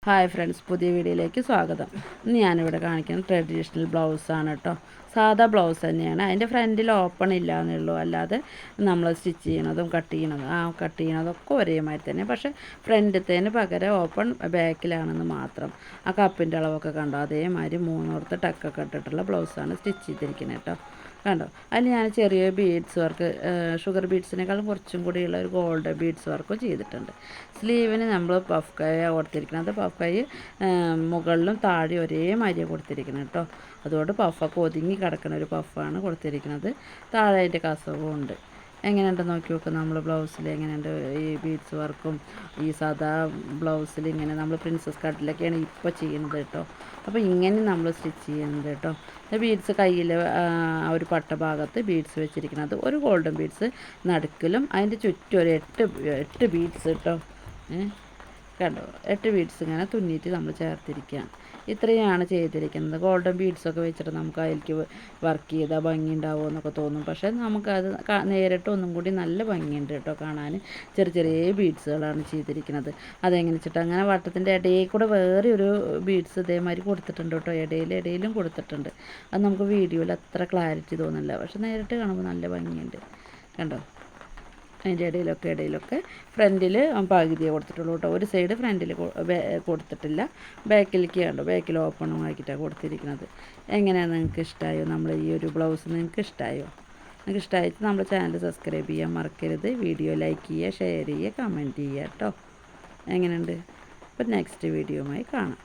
Hi friends, പുതിയ വീഡിയോയിലേക്ക് സ്വാഗതം. ഇന്ന് ഞാനിവിടെ കാണിക്കുന്നത് ട്രഡീഷണൽ ബ്ലൗസാണ് കേട്ടോ. സാധാ ബ്ലൗസ് തന്നെയാണ്. അതിൻ്റെ ഫ്രണ്ടിൽ ഓപ്പൺ ഇല്ല എന്നുള്ളൂ. അല്ലാതെ നമ്മൾ സ്റ്റിച്ച് ചെയ്യണതും കട്ട് ചെയ്യണതൊക്കെ ഒരേമാതിരി തന്നെ. പക്ഷേ ഫ്രണ്ടിലത്തേന് പകരം ഓപ്പൺ ബാക്കിലാണെന്ന് മാത്രം. ആ കപ്പിൻ്റെ അളവൊക്കെ കണ്ടോ, അതേമാതിരി 3 ടക്കൊക്കെ ഇട്ടിട്ടുള്ള ബ്ലൗസാണ് സ്റ്റിച്ച് ചെയ്തിരിക്കുന്നത് കേട്ടോ. കണ്ടോ, അതിൽ ഞാൻ ചെറിയ ബീഡ്സ് വർക്ക്, ഷുഗർ ബീഡ്സിനേക്കാളും കുറച്ചും കൂടിയുള്ള ഒരു ഗോൾഡ് ബീഡ്സ് വർക്കും ചെയ്തിട്ടുണ്ട്. സ്ലീവിന് നമ്മൾ പഫ് കൈ കൊടുത്തിരിക്കുന്നത്. പഫ് കൈ മുകളിലും താഴെ ഒരേമാതിരിയാണ് കൊടുത്തിരിക്കുന്നത് കേട്ടോ. അതുകൊണ്ട് പഫൊക്കെ ഒതുങ്ങി കിടക്കുന്ന ഒരു പഫാണ് കൊടുത്തിരിക്കുന്നത്. താഴെ അതിൻ്റെ കസവും ഉണ്ട്. എങ്ങനെയുണ്ട് നോക്കി നോക്കുക. നമ്മൾ ബ്ലൗസിൽ എങ്ങനെയുണ്ട് ഈ ബീഡ്സ് വർക്കും. ഈ സാധാ ബ്ലൗസിൽ ഇങ്ങനെ നമ്മൾ പ്രിൻസസ് കട്ടിലൊക്കെയാണ് ഇപ്പോൾ ചെയ്യുന്നത് കേട്ടോ. അപ്പോൾ ഇങ്ങനെ നമ്മൾ സ്റ്റിച്ച് ചെയ്യുന്നത് കേട്ടോ. ബീഡ്സ് കയ്യിൽ ഒരു പട്ട ഭാഗത്ത് ബീഡ്സ് വെച്ചിരിക്കുന്നത്, ഒരു ഗോൾഡൻ ബീഡ്സ് നടുക്കിലും അതിൻ്റെ ചുറ്റും ഒരു 8 ബീഡ്സ് കേട്ടോ. കണ്ടോ, 8 ബീഡ്സ് ഇങ്ങനെ തുന്നിയിട്ട് നമ്മൾ ചേർത്തിരിക്കുകയാണ്. ഇത്രയാണ് ചെയ്തിരിക്കുന്നത്. ഗോൾഡൻ ബീഡ്സൊക്കെ വെച്ചിട്ട് നമുക്ക് അതിലേക്ക് വർക്ക് ചെയ്താൽ ഭംഗി ഉണ്ടാവുമോ എന്നൊക്കെ തോന്നും. പക്ഷേ നമുക്കത് നേരിട്ട് ഒന്നും കൂടി നല്ല ഭംഗിയുണ്ട് കേട്ടോ കാണാൻ. ചെറിയ ചെറിയ ബീഡ്സുകളാണ് ചെയ്തിരിക്കുന്നത്. അതെങ്ങനെ വെച്ചിട്ട് അങ്ങനെ വട്ടത്തിൻ്റെ ഇടയിൽ കൂടെ വേറെ ഒരു ബീഡ്സ് ഇതേമാതിരി കൊടുത്തിട്ടുണ്ട് കേട്ടോ. ഇടയിലും കൊടുത്തിട്ടുണ്ട്. അത് നമുക്ക് വീഡിയോയിൽ അത്ര ക്ലാരിറ്റി തോന്നില്ല, പക്ഷെ നേരിട്ട് കാണുമ്പോൾ നല്ല ഭംഗിയുണ്ട്. കണ്ടോ, അതിൻ്റെ ഇടയിലൊക്കെ ഫ്രണ്ടിൽ പകുതിയെ കൊടുത്തിട്ടുള്ളൂ കേട്ടോ. ഒരു സൈഡ് ഫ്രണ്ടിൽ കൊടുത്തിട്ടില്ല. ബാക്കിലേക്ക് കണ്ടോ, ബാക്കിൽ ഓപ്പണും ആക്കിയിട്ടാണ് കൊടുത്തിരിക്കുന്നത്. എങ്ങനെയാണ് നിങ്ങൾക്ക് ഇഷ്ടമായോ നമ്മൾ ഈ ഒരു ബ്ലൗസ്? നിങ്ങൾക്ക് ഇഷ്ടമായോ? നിങ്ങൾക്ക് ഇഷ്ടമായിട്ട് നമ്മുടെ ചാനൽ സബ്സ്ക്രൈബ് ചെയ്യാൻ മറക്കരുത്. വീഡിയോ ലൈക്ക് ചെയ്യുക, ഷെയർ ചെയ്യുക, കമൻറ്റ് ചെയ്യുക കേട്ടോ. എങ്ങനെയുണ്ട്? അപ്പോൾ നെക്സ്റ്റ് വീഡിയോയുമായി കാണാം.